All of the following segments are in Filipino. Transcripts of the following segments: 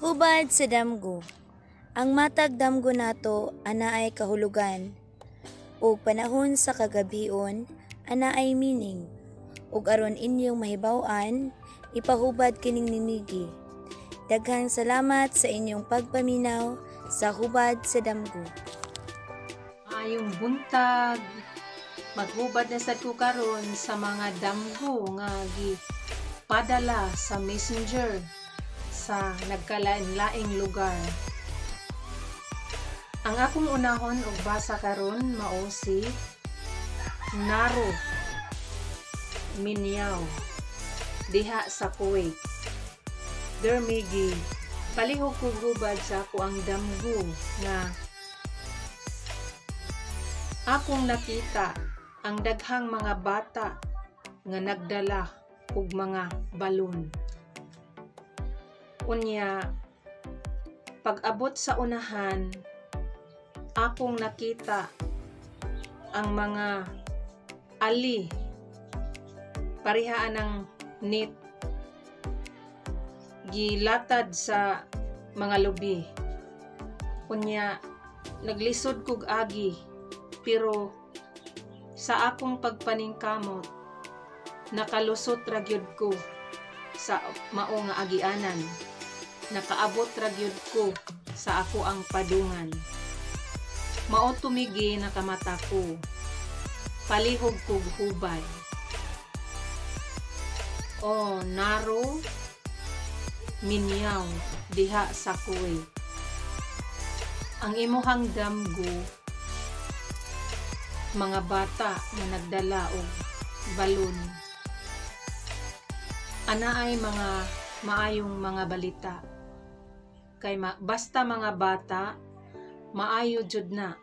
Hubad sa damgo. Ang matag damgo nato ana ay kahulugan. Ug panahon sa kagabion ana ay meaning. Ug aron inyong mahibaw-an, ipahubad kining ninigi. Daghang salamat sa inyong pagpaminaw sa hubad sa damgo. Ayong buntag, maghubad na sad ko karon sa mga damgo nga gipadala sa messenger sa nagkalain-laing lugar. Ang akong unahon og basa karon mao si Naro Minyaw diha sa Kuwait. Dermigi palihog ko gubad sa ako ang damgo nga akong nakita ang daghang mga bata nga nagdala og mga balon. Unya, pag-abot sa unahan, akong nakita ang mga ali parihaan ng net gilatad sa mga lubi. Unya, naglisod kog agi, pero sa akong pagpaningkamot nakalusot ra gyud ko sa mao nga agianan. Nakaabot ra gyud ko sa ako ang padungan. Mao tumigi nakamata ko. Palihog kog hubad. O Naro Minyaw diha sa Kuwait. Ang imuhang damgo mga bata nga nagdala og balon. Ana ay mga maayong mga balita. Kay basta mga bata, maayo jud na.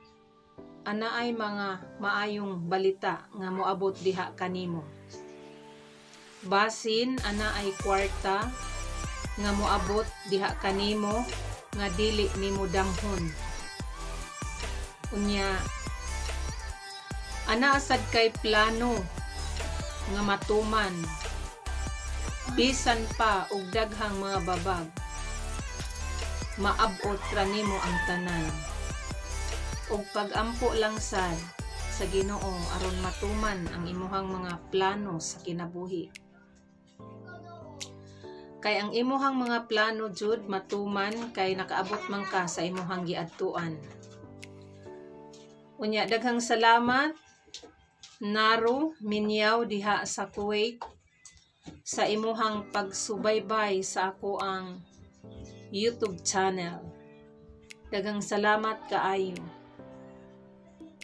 Ana ay mga maayong balita nga moabot diha kanimo. Basin ana ay kwarta nga moabot diha kanimo nga dili nimo damhon. Unya, ana asad kay plano nga matuman bisan pa og daghang mga babag maabot ra nimo ang tanan. Og pag-ampo lang sad sa Ginoo aron matuman ang imuhang mga plano sa kinabuhi. Kay ang imuhang mga plano jud matuman kay nakaabot man ka sa imuhang giadtuan. Unya, daghang salamat Naro Minyaw diha sa Kuwait sa imuhang pagsubaybay sa ako ang YouTube channel. Daghang salamat kaayo.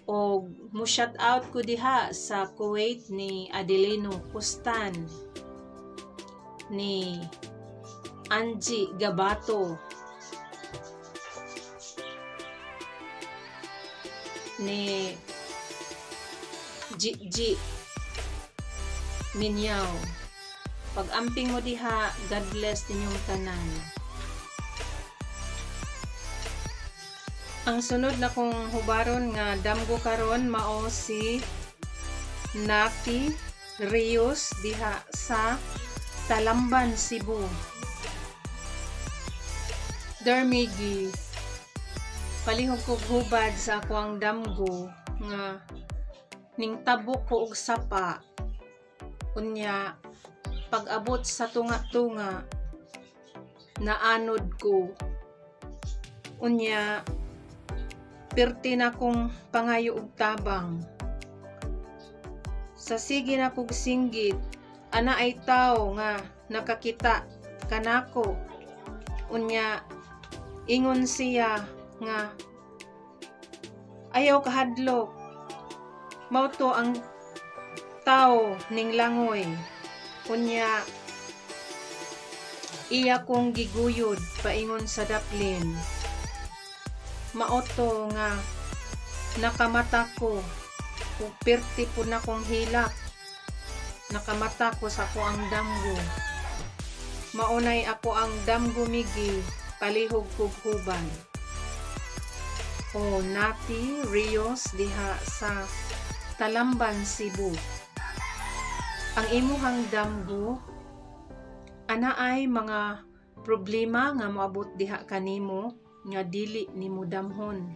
Og mo shout out ko diha sa Kuwait ni Adelino Kustan, ni Angie Gabato, ni Gigi Minyaw. Pag-amping mo diha, God bless ninyong tanan. Ang sunod na kong hubaron nga damgo karon mao si Naki Rios diha sa Talamban, Cebu. Dermigi palihog kog hubad sa ako ang damgo nga ning tabok ko og sapa. Unya, pag-abot sa tunga-tunga naanod ko. Unya, pirti na kong pangayo og tabang. Sa sige na kog singgit, ana ay tao nga nakakita kanako. Unya, ingon siya nga ayaw kahadlok. Mao to ang tao ning langoy. Unya, iya kong giguyod paingon sa daplin. Maoto nga nakamata ko ug pirti po na kong hilak. Nakamata ko sa ako ang damgo. Maunay ako ang damgo migi palihog kog huban. O Nati Rios diha sa Talamban, Cebu. Ang imuhang damgo ana ay mga problema nga moabot diha kanimo nga dili nimo damhon.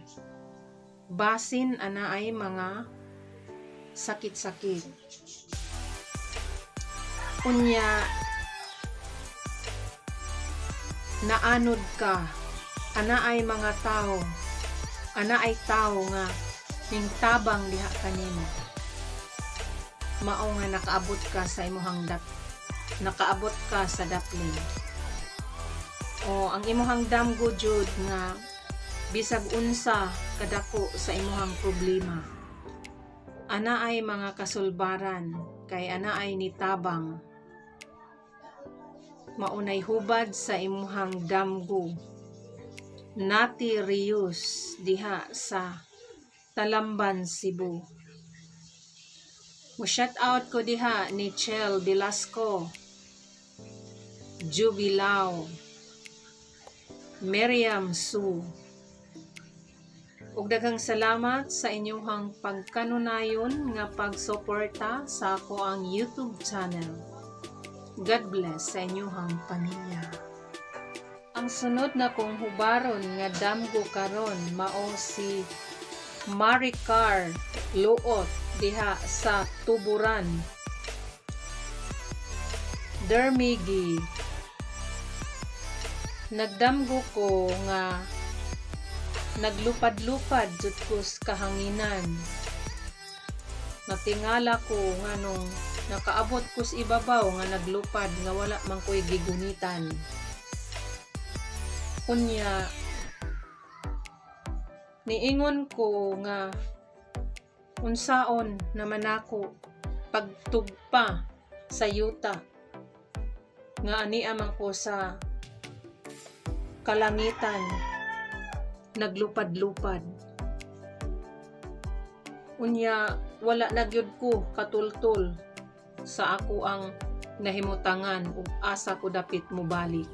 Basin ana ay mga sakit-sakit. Unya naanod ka, ana ay mga tao, ana ay tao nga tabang diha kanimo. Mao nga nakaabot ka sa imuhang nakaabot ka sa daplin. O ang imuhang damgo jud nga bisag unsa kadako sa imuhang problema. Ana ay mga kasulbaran kay ana ay nitabang. Maunay hubad sa imuhang damgo. Nati Rius diha sa Talamban, Cebu. Mo shout out ko diha ni Chel Velasco, Jubilao, Miriam Su. Ug daghang salamat sa inyong pagkanunayon nga pagsuporta sa ako ang YouTube channel. God bless sa inyong pamilya. Ang sunod na kong hubaron nga damgo karon mao si Maricar Luot diha sa Tuburan, Dermigi. Nagdamgo ko nga naglupad-lupad jud ko sa kahanginan. Natingala ko nga nung nakaabot ko sa ibabaw nga naglupad nga wala man ko'y gigunitan. Kunya niingon ko nga unsaon naman ako pagtugpa sa yuta nga ani amang ko sa kalangitan naglupad-lupad. Unya wala na gyud ko katultol sa ako ang nahimutangan ug asa ko dapit mobalik.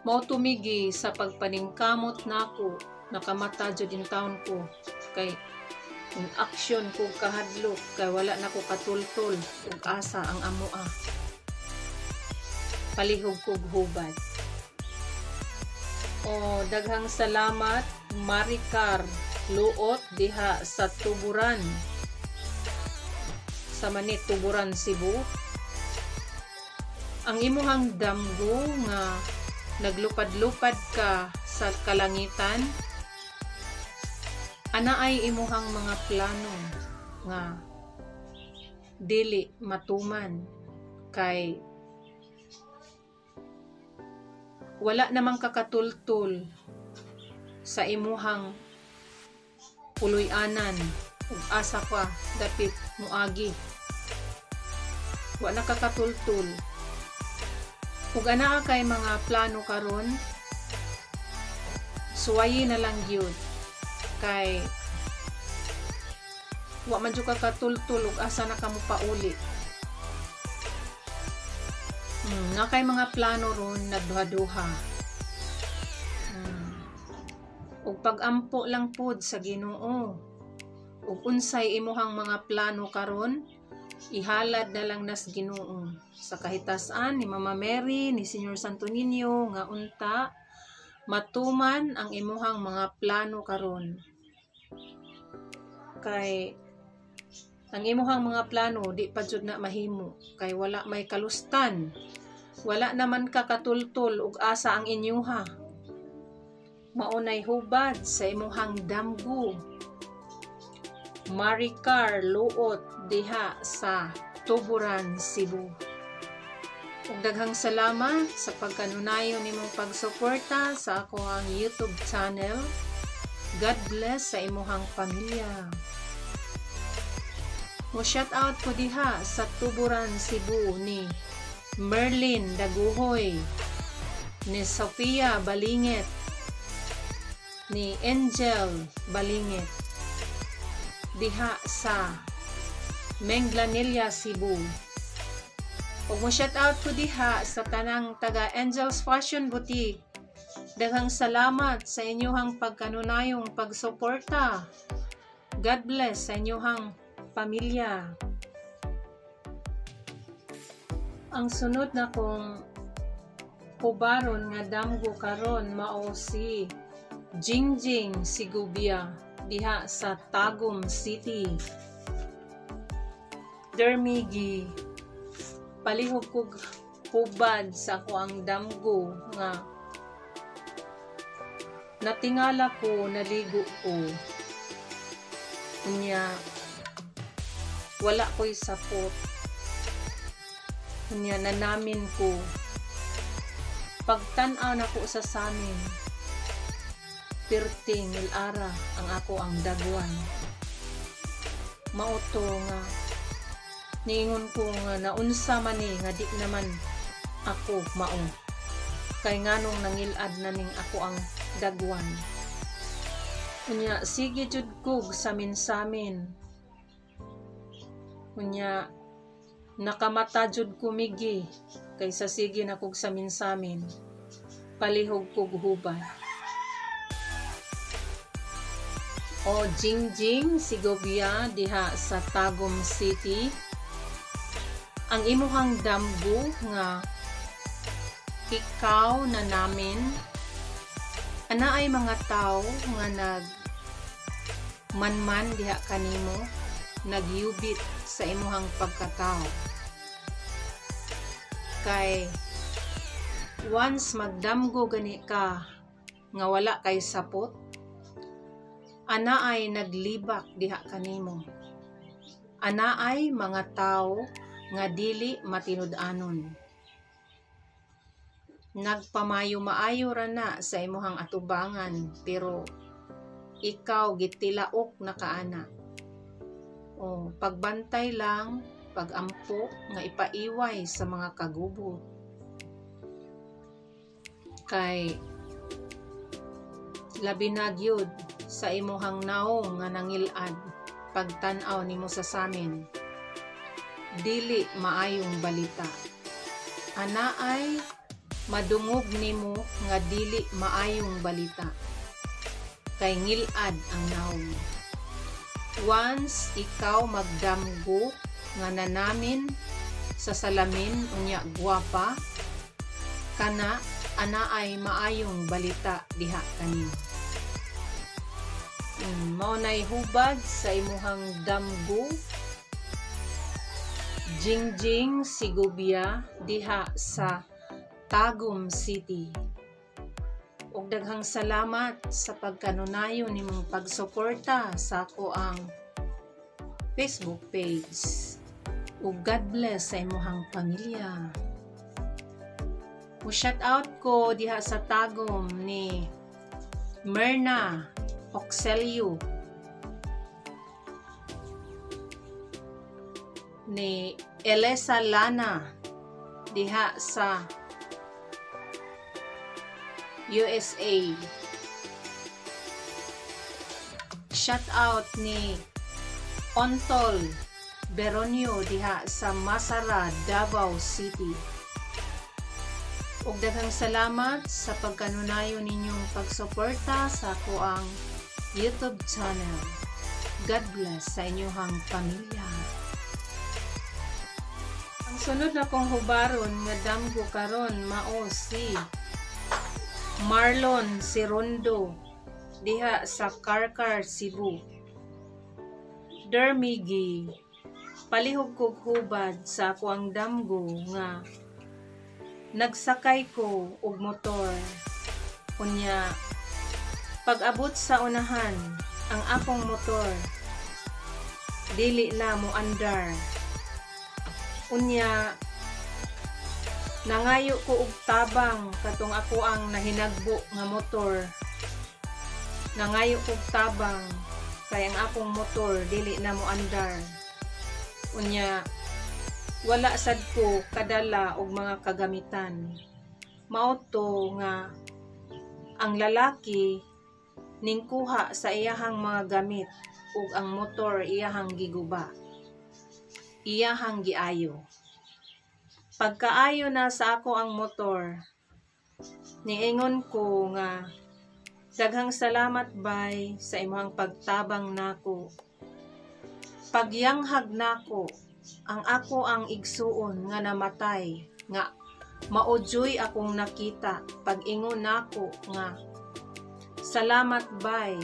Mao tumigi sa pagpaningkamot nako nakamata jud in taon ko kay in action ko kahadlok kay wala nako katultol ug asa ang amoa. Palihog kog hubad. O daghang salamat Maricar Luot diha sa Tuburan, sa Manit, Tuburan, Cebu. Ang imuhang damgo nga naglupad-lupad ka sa kalangitan, ana ay imuhang mga plano nga dili matuman kay wala namang kakatultul sa imuhang puloy-anan ug asa pa dapit muagi. Wala kakatultul. Ug ana kay mga plano karon, suwayi na lang gyud kay wa man jud ka katultul ug asa na kamo pauli. Nga kay mga plano ron nagduha-duha. Ug pag-ampo lang pod sa Ginoo. Ug unsay imuhang mga plano karon, ihalad na lang nas Ginoo sa kahitasan ni Mama Mary ni Senyor Santo Niño nga unta matuman ang imuhang mga plano karon. Kay ang imuhang mga plano di pa jud na mahimo kay wala may kalustan. Wala naman ka katultol ug asa ang inyuha. Maunay hubad sa imuhang damgo. Maricar Luot diha sa Tuburan, Cebu. Ug daghang salamat sa pagkanunayon nimong pagsuporta sa ako ang YouTube channel. God bless sa imuhang pamilya. Mo shout out ko diha sa Tuburan, Cebu ni Merlin Daguhoy, ni Sofia Balinget, ni Angel Balinget diha sa Menglanilla, Cebu. Ug mo shout out ko diha sa tanang taga Angels Fashion Boutique. Daghang salamat sa inyong pagkanunayong pagsuporta. God bless sa inyong pamilya. Ang sunod na kong hubaron nga damgo karon mao si Jingjing Sigubia diha sa Tagum City. Dermigi palihog kog hubad sa ako ang damgo nga natingala ko, naligo ko. Unya wala ko'y sapot. Unya nanamin ko. Pagtan-aw na ko sa samin. Pirting ilara ang ako ang dagwan. Mauto nga niingon ko nga naunsa man ni nga di naman ako mao. Kay nganong nangilad na ning ako ang dagwan. Unya sige jud kog samin-samin. Unya nakamata jud kumigi kaysa sige na kog samin-samin. Palihog kog hubad. O Jingjing Sigubia diha sa Tagum City. Ang imuhang damgo nga ikaw na namin ana ay mga tao nga nag manman diha kanimo, nagyubit sa imuhang pagkatao. Kay once magdamgo gani ka nga wala kay sapot, ana ay naglibak diha kanimo. Ana ay mga tao nga dili matinud-anon. Nagpamayo-maayo ra na sa imuhang atubangan, pero ikaw gitilaok na kaana. O pagbantay lang, pagampo nga ipaiway sa mga kagubot. Kay labi na gyud sa imuhang naong nga nangilad, pagtan-aw nimo sa samin, dili maayong balita. Ana ay madungog nimo nga dili maayong balita. Kay ngilad ang naong. Once ikaw magdamgo nga nanamin sa salamin unya gwapa, kana ana ay maayong balita diha kanimo. Mao nay hubad sa imuhang damgo, Jingjing Sigubia diha sa Tagum City. Ug daghang salamat sa pagkanunayon nimong pagsuporta sa ako ang Facebook page. Ug God bless sa imuhang pamilya. Shout out ko diha sa Tagum ni Myrna Oxelio, ni Elesa Lana diha sa USA. Shout out ni Ontol Beronio diha sa Masara, Davao City. Ug daghang salamat sa pagkanunayon ninyong pagsuporta sa ako ang YouTube channel. God bless sa inyong pamilya. Ang sunod na kong hubaron nga damgo karon mao si Marlon Sirondo diha sa Karkar, Cebu. Dermigi palihog kog hubad sa ako ang damgo nga nagsakay ko og motor. Unya pag-abot sa unahan ang akong motor dili na mo andar. Unya nangayo ko og tabang katong ako ang nahinagbo nga motor. Nangayo ko og tabang kay ang akong motor dili na mo andar. Unya wala sad ko kadala og mga kagamitan. Mao to nga ang lalaki ningkuha sa iyahang mga gamit ug ang motor iyahang giguba. Iyahang giayo. Pagkaayo na sa ako ang motor, niingon ko nga daghang salamat bay sa imong pagtabang nako. Pagyanghag nako ang ako ang igsuon nga namatay nga Maudyoy akong nakita pag-ingon nako nga salamat bay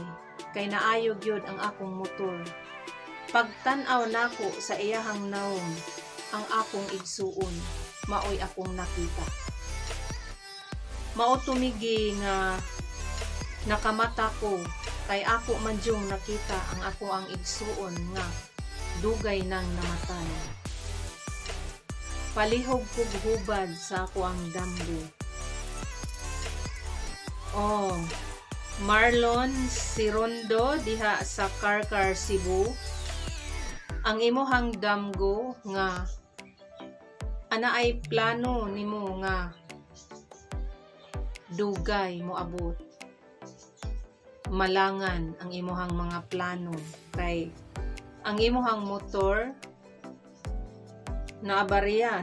kay naayog yun ang akong motor. Pagtan-aw nako sa iyahang naong ang akong igsuon, maoy akong nakita. Mao tumigi nga nakamata ko kay ako man jung nakita ang ako ang igsuon nga dugay nang namatay. Palihog kog hubad sa ako ang damgo. Oh, Marlon Sirondo diha sa Karkar, Cebu. Ang imuhang damgo nga ana ay plano nimo nga dugay mo abot. Malangan ang imuhang mga plano kay ang imuhang motor naabiriya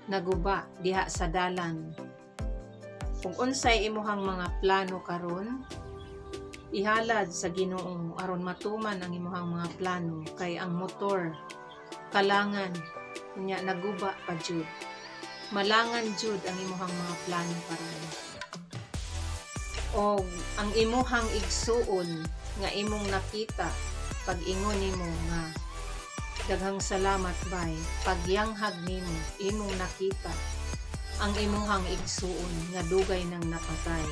naguba diha sa dalan. Kung unsay imuhang mga plano karon, ihalad sa Ginoo aron matuman ang imuhang mga plano kay ang motor kalangan nya naguba pa jud. Malangan jud ang imuhang mga plano karon. O ang imuhang igsuon nga imong nakita pag-ingon nimo nga daghang salamat bay pagyanghag nimo imong nakita ang imuhang igsuon nga dugay nang napatay.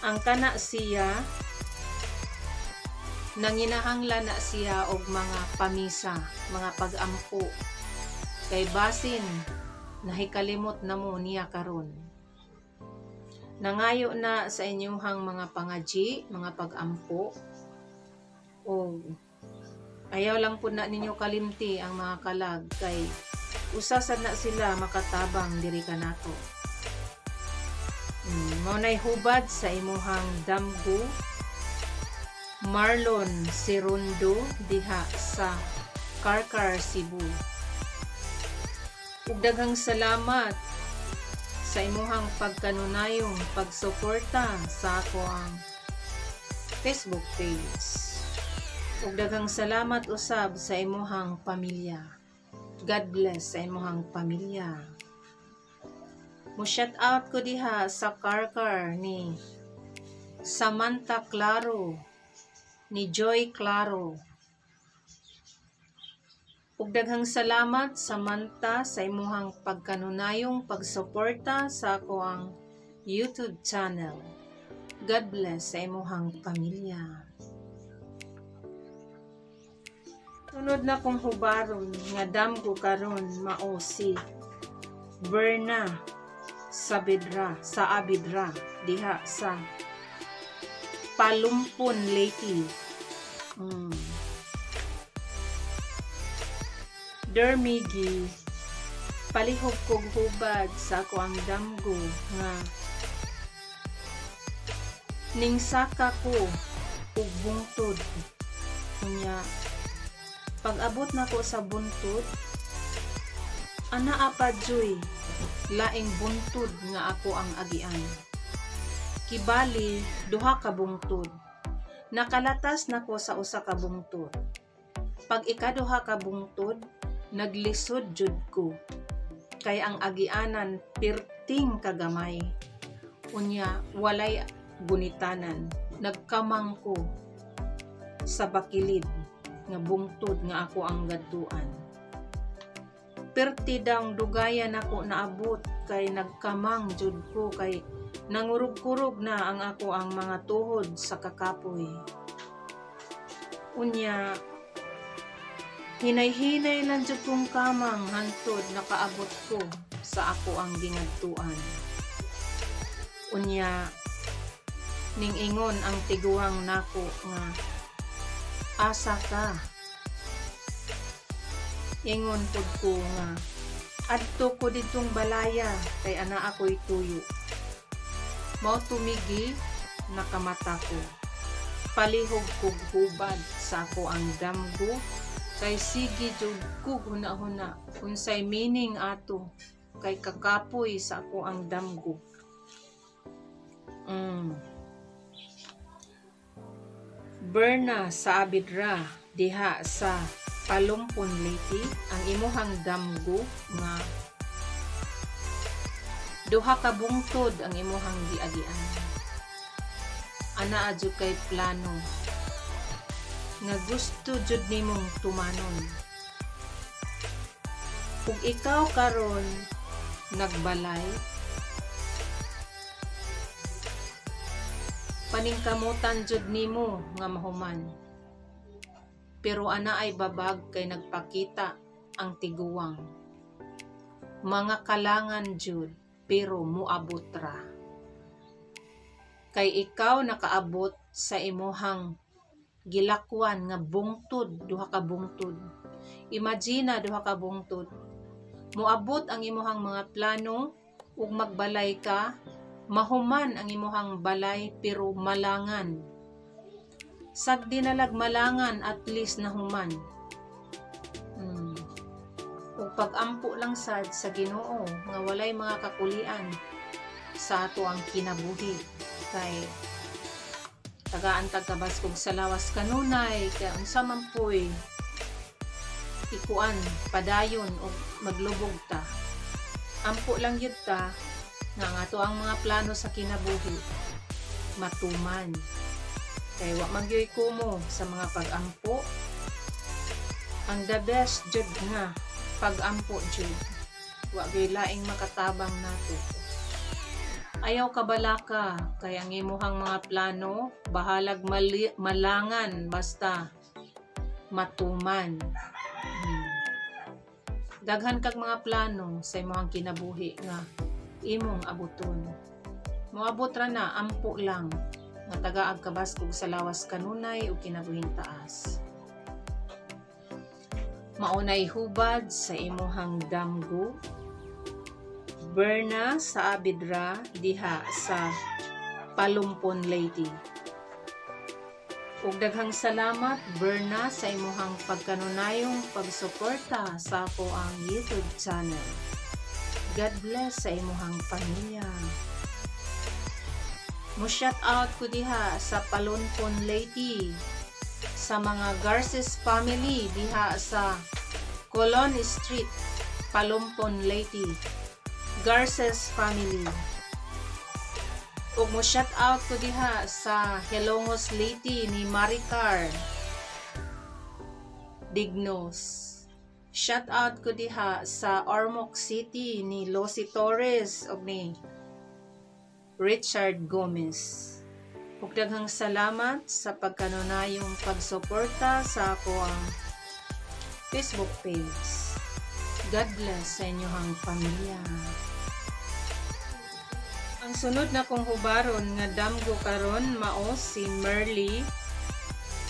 Ang kana siya nanginahanglan na siya og mga pamisa, mga pag-ampo kay basin nahikalimot na mo niya karon. Nangayo na sa inyuhang mga pangaji, mga pag-ampo o ayaw lang po na ninyo kalimti ang mga kalag kay usasad na sila makatabang diri kanato. Maunay hubad sa imuhang damgo Marlon Sirondo diha sa Karkar, Cebu. Ug daghang salamat sa imuhang pagkanunayong pagsuporta sa ako ang Facebook page. Ug daghang salamat usab sa imuhang pamilya. God bless sa imuhang pamilya. Mo shout out ko diha sa Karkar ni Samantha Claro, ni Joy Claro. Ug daghang salamat Samantha sa imuhang pagkanunayong pagsuporta sa ako ang YouTube channel. God bless sa imuhang pamilya. Sunod na kong hubaron nga damgo karon mao si Berna sa Abidra diha sa Palumpon, Leyte. Dermigi palihog kog hubad sa ako ang damgo nga ning saka ko ug bungtod kunya pag-abot na ko sa buntod ana apa joy laing buntod nga ako ang agian kibali duha ka bungtod nakalatas na ko sa usa ka bungtod pag ikaduha ka bungtod naglisod jud ko kay ang agianan pirting kagamay unya walay gunitanan nagkamang ko sa bakilid nga bungtod nga ako ang gadtuan perti daw dugayan ako naabot kay nagkamang jud ko kay nangurug-kurog na ang ako ang mga tuhod sa kakapoy unya hinay-hinay lang jud kong kamang hantod nakaabot ko sa ako ang gingadtuan unya ning ingon ang tiguang nako nga asa ka ingon pud ko nga adto ko ditong balaya kay ana ako'y tuyo mao tumigi nakamata ko palihog kog hubad sa ako ang damgo kay sige jud kog huna-huna unsay meaning ato kay kakapoy sa ako ang damgo Berna sa Abidra diha sa Palumpon Leyte ang imuhang damgo nga duha ka bungtod ang imuhang giagian. Ana adyo kay plano nga gusto jud nimong tumanon. Kung ikaw karon nagbalay, paningkamutan jud nimo nga mahuman. Pero ana ay babag kay nagpakita ang tiguwang. Mga kalangan jud pero muabot ra. Kay ikaw nakaabot sa imuhang gilakwan nga bungtod, duha ka bungtod. Imagine duha ka bungtod. Muabot ang imuhang mga plano ug magbalay ka, mahuman ang imuhang balay pero malangan. Sag dinalag malangan at least nahuman. Ug pag-ampo lang sad sa Ginoo nga walay mga kakulian sa ato ang kinabuhi. Kay tagaan tagabas kog sa lawas kanunay kay unsa man poy ikuan padayon o maglubog ta. Ampo lang yun ta nga ato ang mga plano sa kinabuhi matuman. Kay wa magyoy kumo sa mga pag-ampo. Ang the best jud nga pag-ampo jud. Wa gyud laing makatabang nato. Ayaw kabalaka kay ang imuhang mga plano bahalag malangan basta matuman. Daghan kag mga plano sa imong kinabuhi nga imong abuton. Moabot ra na ampo lang nga tagaag kabas kog sa lawas kanunay ug kinabuhing taas. Maunay hubad sa imuhang damgo. Berna sa Abidra diha sa Palumpon Leyte. Ug daghang salamat Berna sa imuhang pagkanunayong pagsuporta sa ako ang YouTube channel. God bless sa imuhang pamilya. Mo shout out ko diha sa Palumpon Leyte sa mga Garces family diha sa Colon Street, Palumpon Leyte. Garces family. Ug mo shout out ko diha sa Helongos Leyte ni Maricar Dignos. Shout out ko diha sa Ormoc City ni Losi Torres ug ni Richard Gomez. Ug daghang salamat sa pagkanunayong pagsuporta sa ako ang Facebook page. God bless sa inyong pamilya. Ang sunod na kong hubaron nga damgo karon mao si Merly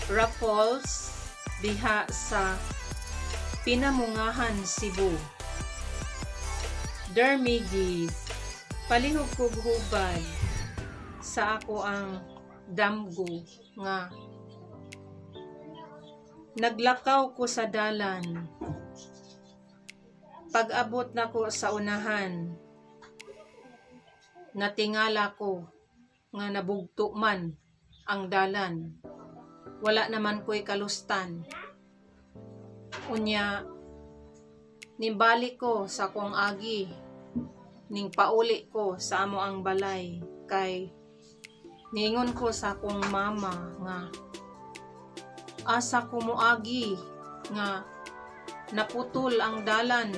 Raffles diha sa Pinamungahan, Cebu. Dermigi palihog kog hubad sa ako ang damgo nga naglakaw ko sa dalan. Pag-abot na ko sa unahan, natingala ko nga nabugto man ang dalan. Wala naman ko'y kalustan. Unya, nimbalik ko sa kong agi, ning pauli ko sa amo ang balay, kay ningon ko sa kong mama nga asa ko moagi nga naputol ang dalan.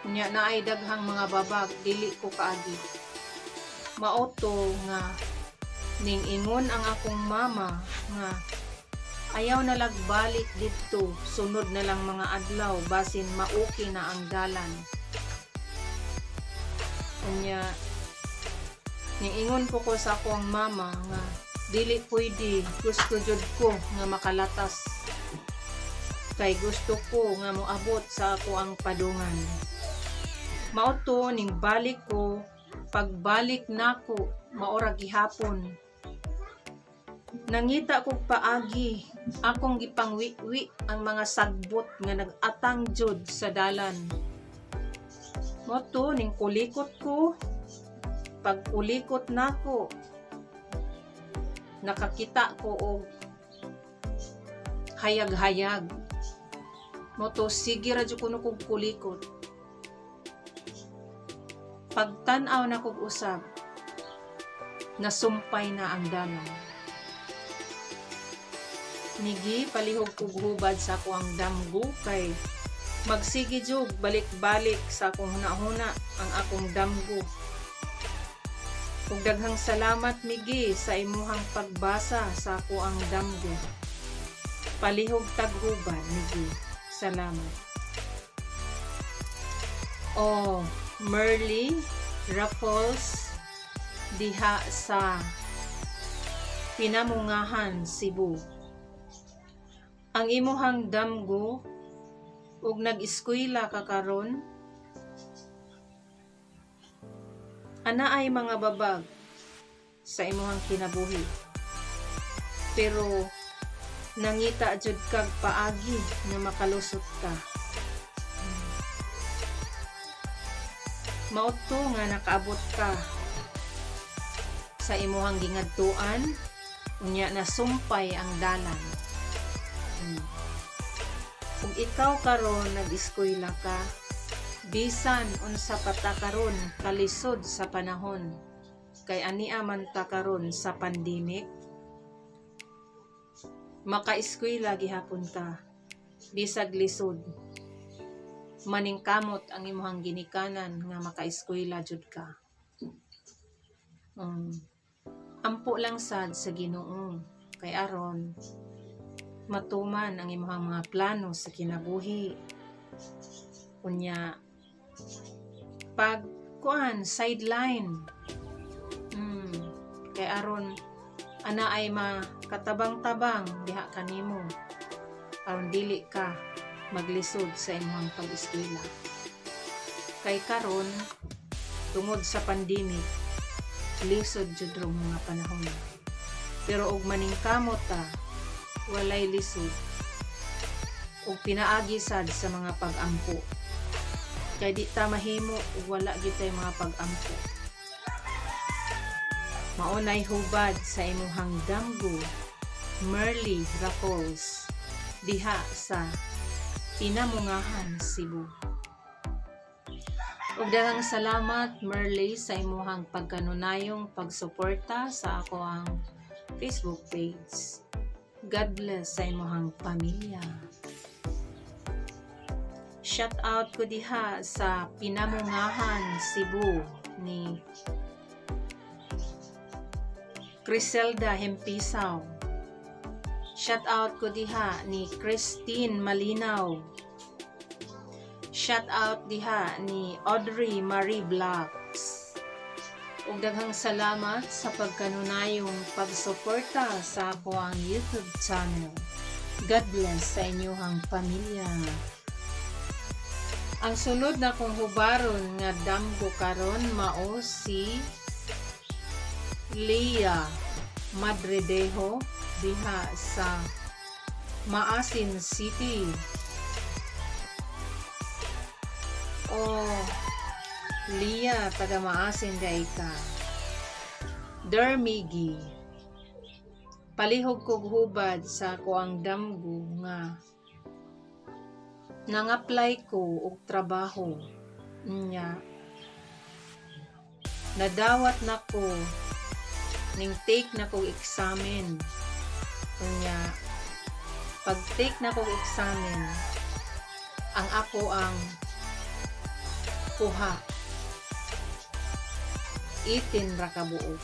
Unya naay daghang mga babag, dili ko kaagi. Maoto nga ning ingon ang akong mama nga ayaw na lagbalik dito, sunod na lang mga adlaw basin mauki na ang dalan. Unya ning ingon ko sa akong mama nga dili pwede, gusto jud ko nga makalatas. Kay gusto ko nga moabot sa ako ang padungan. Mauto ning balik ko, pagbalik nako maora gihapon. Nangita ko paagi, akong gipangwiwi ang mga sagbot nga nag-atang jud sa dalan. Moto ning kulikot ko, pag kulikot nako, nakakita ko og hayag-hayag Moto sige ra jud kuno kog kulikot. Pagtan-aw na kog usab, nasumpay na ang dalan. Nigi palihog kog hubad sa ako ang damgo kay magsige jud balik-balik sa akong hunahuna ang akong damgo. Ug daghang salamat migi sa imuhang pagbasa sa ako ang damgo. Palihog taghubad migi. Salamat. Oh, Merly Raffles diha sa Pinamungahan, Cebu. Ang imuhang damgo ug nag-eskwela ka karon, ana ay mga babag sa imuhang kinabuhi. Pero nangita jud kag paagi nga makalusot ka. Mauto nga nakaabot ka sa imuhang gingadtuan, unya na sumpay ang dalan. Kung ikaw karon nag-eskwela ka, bisan unsa pa ta karon kalisod sa panahon, kay ania man ta karon sa pandemic, maka-eskwela gihapon ka, bisag lisod. Maningkamot ang imuhang ginikanan nga maka-eskwela jud ka. Ampo lang sad sa Ginoo, kay aron matuman ang imuhang mga plano sa kinabuhi. Unya pag kuan sideline, kay aron ana ay makatabang-tabang diha kanimo, aron dili ka maglisod sa imong pag-eskwela. Kay karon tungod sa pandemic, lisod jud rong mga panahon. Pero og maningkamot ta, walay lisod. Ug pinaagi sad sa mga pag-ampo. Kay di ta mahimo ug wala gyud tay mga pag-ampo. Maunay hubad sa imuhang damgo, Merly Raffles diha sa Pinamungahan, Cebu. Ug daghang salamat Merly sa imuhang pagkanunayong pagsuporta sa ako ang Facebook page. God bless sa imuhang pamilya. Shout out ko diha sa Pinamungahan, Cebu ni Criselda Hempisaw. Shout out ko diha ni Christine Malinaw. Shout out diha ni Audrey Marie Blacks. Ug daghang salamat sa pagkanunayong pagsuporta sa ako ang YouTube channel. God bless sa inyong pamilya. Ang sunod na kong hubaron nga damgo karon mao si Leah Madredejo diha sa Maasin City. Leah, taga Maasin day ka. Dermigi, palihog kog hubad sa kuang damgo nga nang-apply ko og trabaho nya nadawat nako ning take na kog examen. Nya pag take na kog examen, ang ako ang kuha 18 ra ka buok.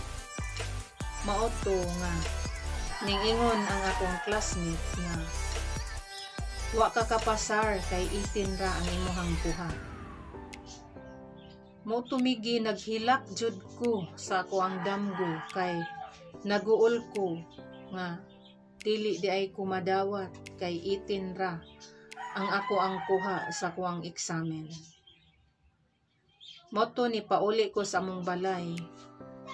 Mao to nga ning ingon ang akong classmate nga wa ka kapasar kay 18 ra ang imuhang kuha. Mo tumigi naghilak jud ko sa ako ang damgo kay naguol ko nga dili di ay ko madawat kay 18 ra ang ako ang kuha sa kuang eksamen. Moto ni pauli ko sa among balay.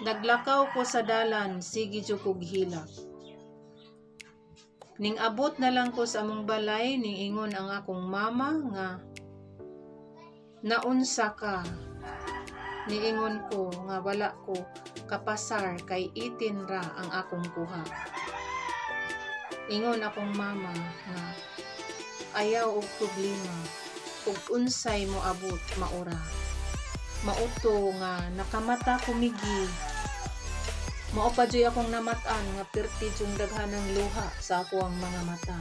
Naglakaw ko sa dalan, sige jud kog hilak. Ning abot na lang ko sa among balay, ning ingon ang akong mama nga naunsa ka. Niingon ko nga wala ko kapasar kay 18 ra ang akong kuha. Ingon akong mama nga ayaw og problema ug unsay moabot maura. Mauto nga nakamata kumigi. Mao pa joy akong namatan nga perti yung daghanang luha sa ako ang mga mata.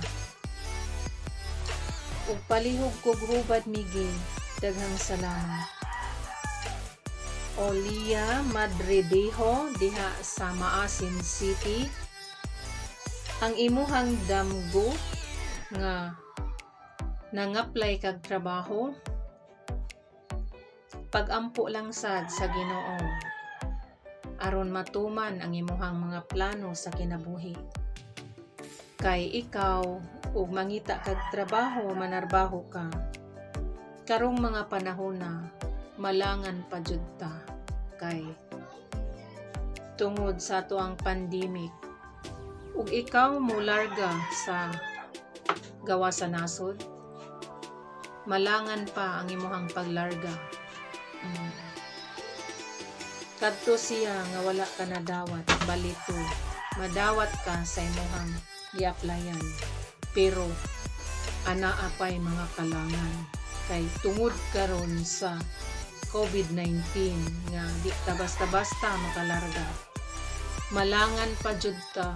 Ug palihog kog hubad migi, daghang salamat. Olia Madridejo diha sa Maasin City. Ang imuhang damgo nga nang-apply kag trabaho, pag-ampo lang sad sa Ginoo aron matuman ang imuhang mga plano sa kinabuhi. Kay ikaw ug mangita kag trabaho manarbaho ka, karong mga panahon na malangan pa jud ta kay tungod sa tuang pandemic ug ikaw molarga sa gawa sa nasod, malangan pa ang imuhang paglarga. Kadto siya nga wala ka na dawat, balito madawat ka sa imuhang gi-applyan, pero anaa pay mga kalangan kay tungod karon sa COVID-19 nga di ka basta-basta makalarga. Malangan pa jud ta,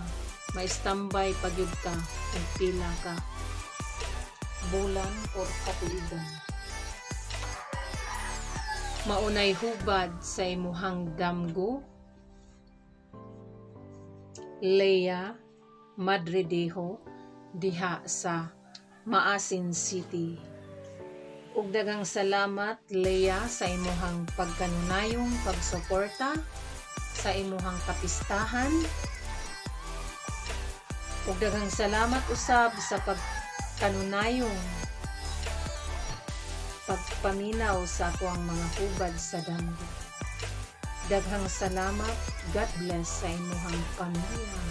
ma-standby pa jud ta kung pila ka bulan or katuigan. Maunay hubad sa imuhang damgo, Leia Madridejo diha sa Maasin City. Ug daghang salamat Leia sa imuhang pagkanunayong pagsuporta sa imuhang kapistahan. Ug daghang salamat usab sa pagkanunayong pagpaminaw sa akong mga hubad sa damgo. Daghang salamat. God bless sa imuhang pamilya.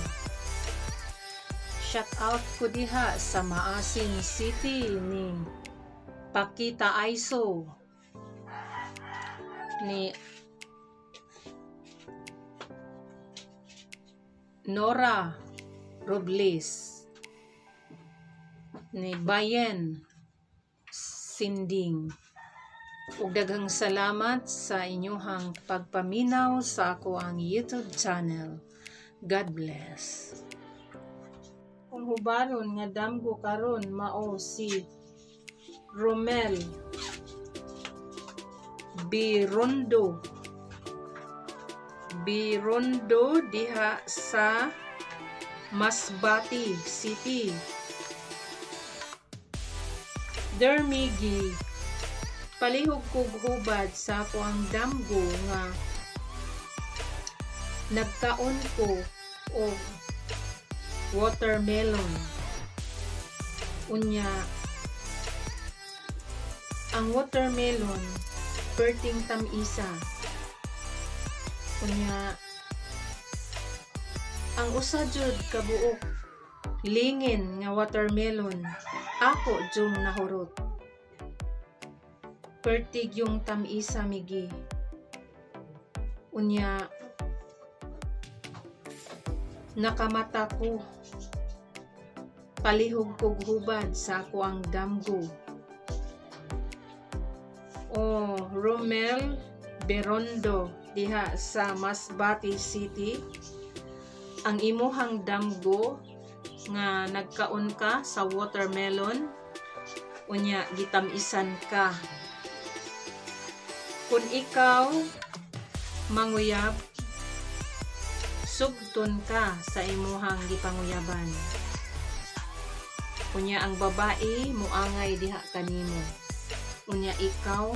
Shout out ko diha sa Maasin City ni Pakita Aiso, ni Nora Robles, ni Bayen Sinding. Ug daghang salamat sa inyong pagpaminaw sa ako ang YouTube channel. God bless. Kung hubaron nga damgo karon mao si Romel Birondo diha sa Masbate City. Dermigi, palihog kog hubad sa ako ang damgo nga nagkaon ko og watermelon. Unya, ang watermelon perting tamisa. Unya, ang usa jud kabuok lingin nga watermelon ako jung nahurot. Pertig yung tamisa migi. Unya, nakamata ko. Palihog kog hubad sa ako ang damgo. O Romel Berondo diha sa Masbate City. Ang imuhang damgo nga nagkaon ka sa watermelon, unya gitamisan ka. Kung ikaw manguyab, sugton ka sa imuhang gipanguyaban. Unya ang babae muangay diha kanimo, unya ikaw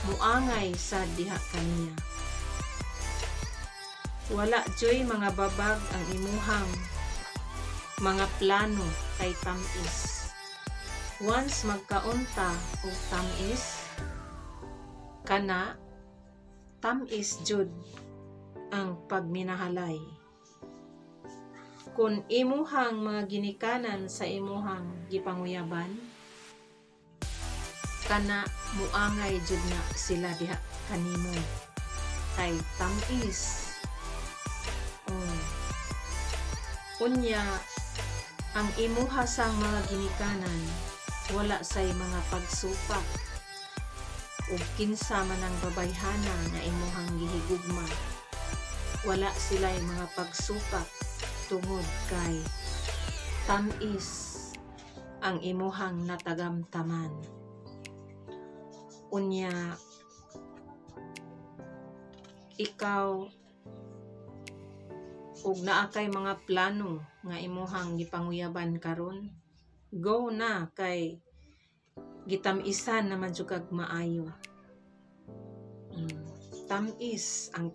muangay sa diha kaniya. Wala joy mga babag ang imuhang mga plano kay tamis. Once magkaunta og tamis, kana tamis jud ang pagminahalay. Kung imuhang mga ginikanan sa imuhang gipanguyaban, kana muangay jud na sila diha kanimo kay tamis. Unya, ang imuha sang mga ginikanan wala say mga pagsupak ug kinsa man ang babayhana nga imuhang gihigugma, wala sila mga pagsupak tungod kay tamis ang imuhang natagamtaman. Unya ikaw ug naa kay mga plano nga imuhang gipanguyaban karon, go na kay gitamisan naman jud kag maayo. Tamis ang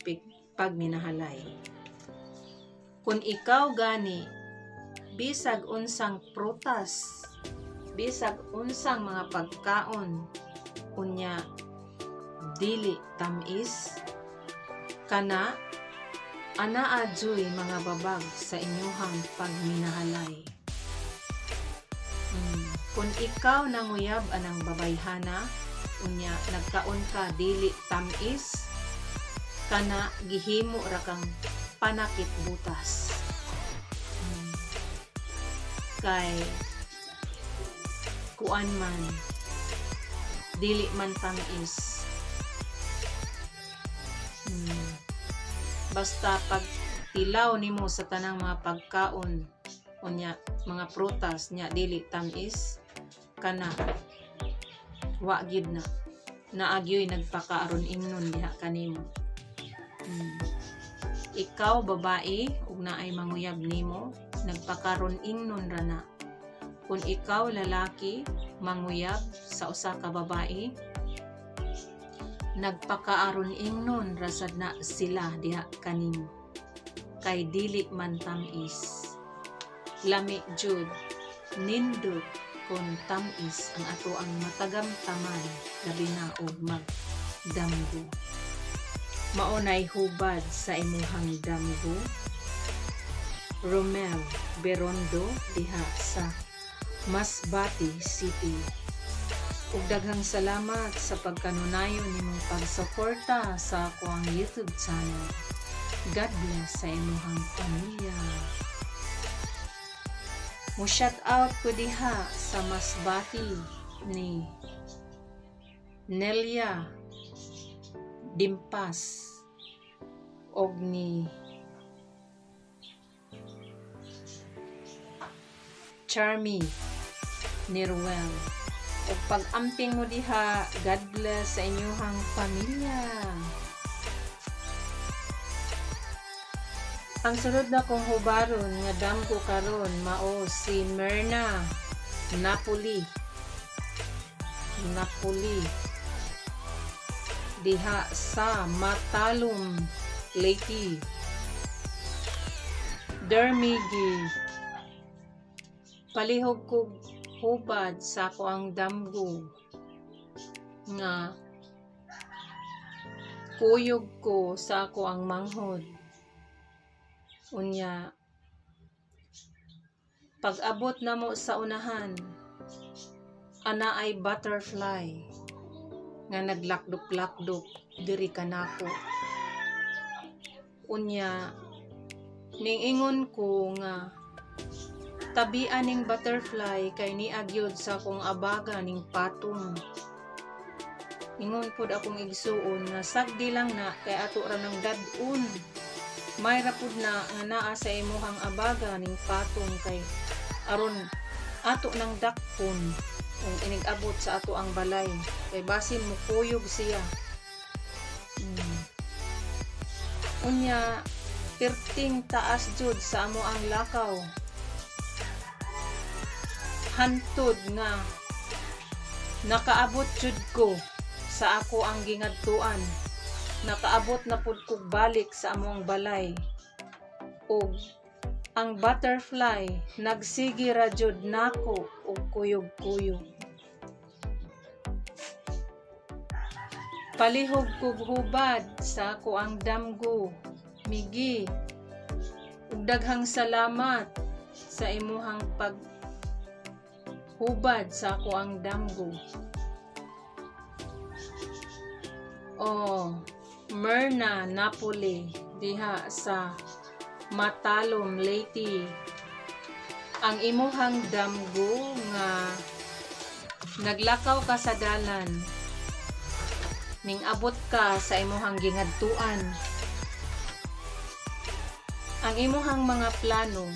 pagminahalay. Kung ikaw gani bisag unsang prutas, bisag unsang mga pagkaon unya dili tamis, kana anaa joy mga babag sa inyuhang pagminahalay. Kung ikaw nanguyab anang babayhana unya nagkaon ka dili tamis, kana gihimo ra kang panakit butas. Kay kuan man dili man tamis. Basta pag tilaw nimo sa tanang mga pagkaon unya mga prutas nya dili tamis, kana wa gid na naagyoy nagpakaaron ingnon diha kanimo. Ikaw babae ug naay manguyab nimo, nagpakaron ingnon ra na. Kung ikaw lalaki manguyab sa usa ka babae, nagpakaaron ingnon rasad na sila diha kanimo, kay dili man tamis. Lami jud nindot kung tamis ang ato ang matagamtaman labi na og magdamgo. Maunay hubad sa imuhang damgo. Romel Berondo diha sa Masbate City. Ug daghang salamat sa pagkanunayon nimong pagsuporta sa akong YouTube channel. God bless sa imuhang pamilya. Mo shout out ko diha sa Masbate ni Nelia Dimpas og ni Charmy Nirwell. Ug pag-amping mo diha, God bless sa inyong pamilya. Ang sunod na kong hubaron nga damgo karon mao si Myrna Napoli diha sa Matalom, Leyte. Dermigi palihog ko hubad sa ako ang damgo nga kuyog ko sa ako ang manghod. Unya pag-abot na mo sa unahan, ana ay butterfly nga naglakdok-lakdok diri kanako. Unya ningingon ko nga tabian ning butterfly kay niagyod sa akong abaga ning patong. Ingon pud akong igsuon nga sagdi lang na kay ato ra nang dad-un. May rapud na nga naa sa imuhang abaga ning patong kay aron ato nang dakpon kung inigabot sa ato ang balay kay basin mo kuyog siya. Unya perting taas jud sa amo ang lakaw, hantod nga nakaabot jud ko sa ako ang gingadtuan, nakaabot na pud kog balik sa among balay, ug ang butterfly nagsige ra jud nako og kuyog-kuyog. Palihog kog hubad sa ako ang damgo, migi, ug daghang salamat sa imuhang paghubad sa ako ang damgo. Myrna Napoli diha sa Matalom, Leyte. Ang imuhang damgo nga Naglakaw ka sa dalan, ning abot ka sa imuhang gingadtuan. Ang imuhang mga plano,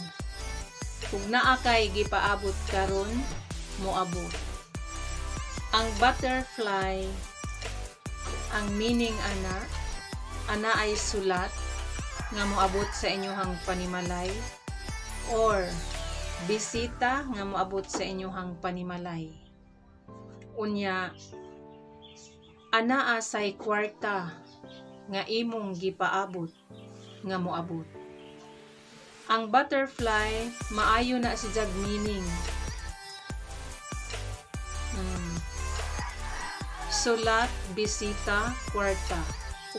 ug naa kay gipaabot karon, moabot. Ang butterfly, ang meaning ana ay sulat nga moabot sa inyuhang panimalay, or bisita nga moabot sa inyuhang panimalay. Unya, ana asay kwarta nga imong gipaabot nga moabot. Ang butterfly, maayo na si jag meaning. Sulat, bisita, kwarta.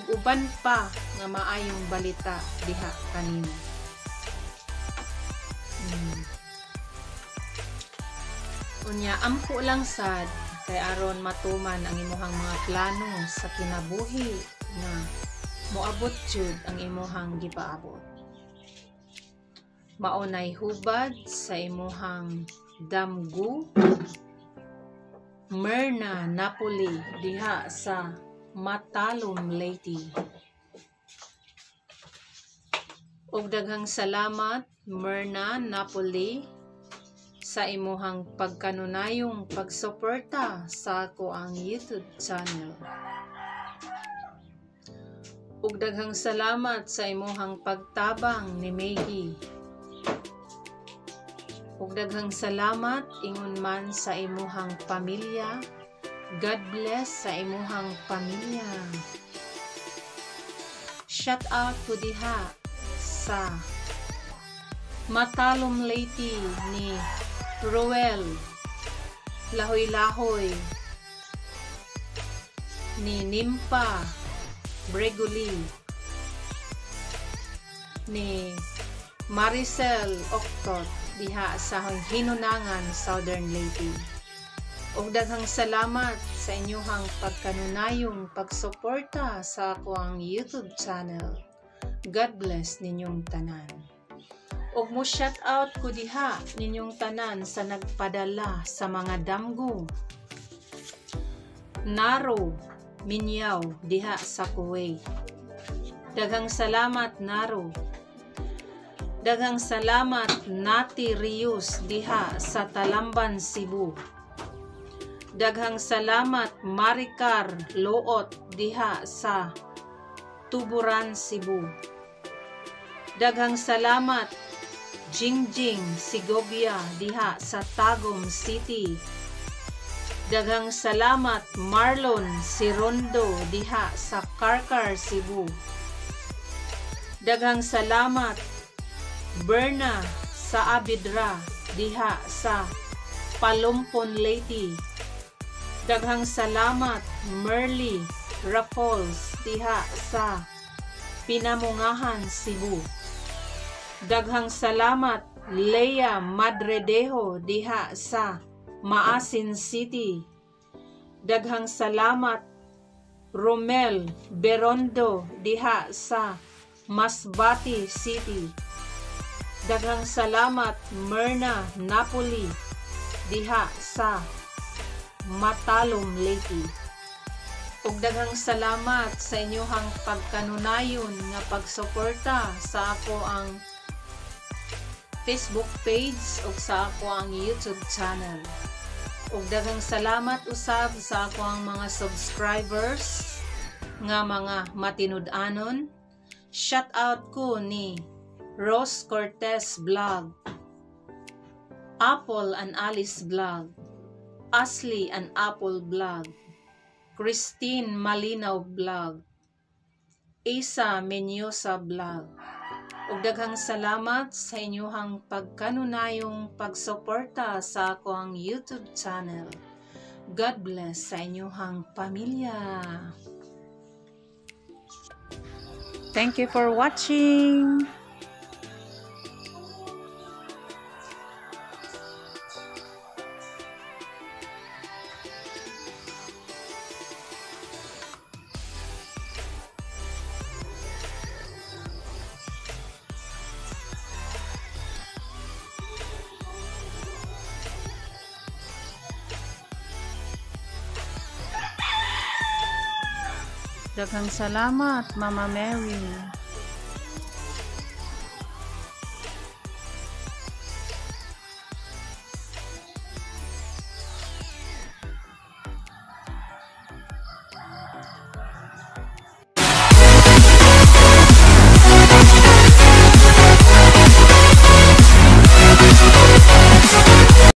Ug uban pa nga maayong balita diha kanimo. Unya, ampo lang sad kay aron matuman ang imuhang mga plano sa kinabuhi nga moabot jud ang imuhang gipaabot. Maunay hubad sa imuhang damgo, Myrna, Napoli, diha sa Matalom, Leyte. Og daghang salamat, Myrna, Napoli, sa imuhang pagkanunayong pagsuporta sa ako ang YouTube channel. Ug daghang salamat sa imuhang pagtabang ni Maggie. Ug daghang salamat ingon man sa imuhang pamilya. God bless sa imuhang pamilya. Shout out po diha sa Matalom, Leyte ni Roel Lahoy-Lahoy, ni Nimpa Breguli, ni Maricel Octot diha sa Hinunangan, Southern Leyte. Og daghang salamat sa inyuhang pagkanunayong pagsuporta sa akong YouTube channel. God bless ninyong tanan. Og mo shout out ko diha ninyong tanan sa nagpadala sa mga damgo. Naro Minyaw diha sa Kuwait. Daghang salamat, Naro. Daghang salamat, Nati Rios diha sa Talamban, Cebu. Daghang salamat, Maricar Loot diha sa Tuburan, Cebu. Daghang salamat, Jingjing Segovia diha sa Tagum City. Daghang salamat, Marlon Sirondo diha sa Karkar, Cebu. Daghang salamat, Berna sa Abidra diha sa Palumpon, Leyte. Daghang salamat, Merly Raffles diha sa Pinamungahan, Cebu. Daghang salamat, Leia Madredejo diha sa Maasin City. Daghang salamat, Romel Berondo diha sa Masbate City. Daghang salamat, Myrna Napoli diha sa Matalom, Leyte. Ug daghang salamat sa inyuhang pagkanunayon nga pagsuporta sa ako ang Facebook page ug sa ako ang YouTube channel. Ug daghang salamat usab sa ako ang mga subscribers nga mga matinud-anon. Shout out ko ni Rose Cortez Vlog, Apple and Alice Vlog, Ashley and Apple Vlog, Christine Malinaw Vlog, Isa Menyosa Vlog. Ug daghang salamat sa inyuhang pagkanunayong pagsuporta sa ako ang YouTube channel. God bless sa inyuhang pamilya. Thank you for watching. Daghang salamat, Mama Mary.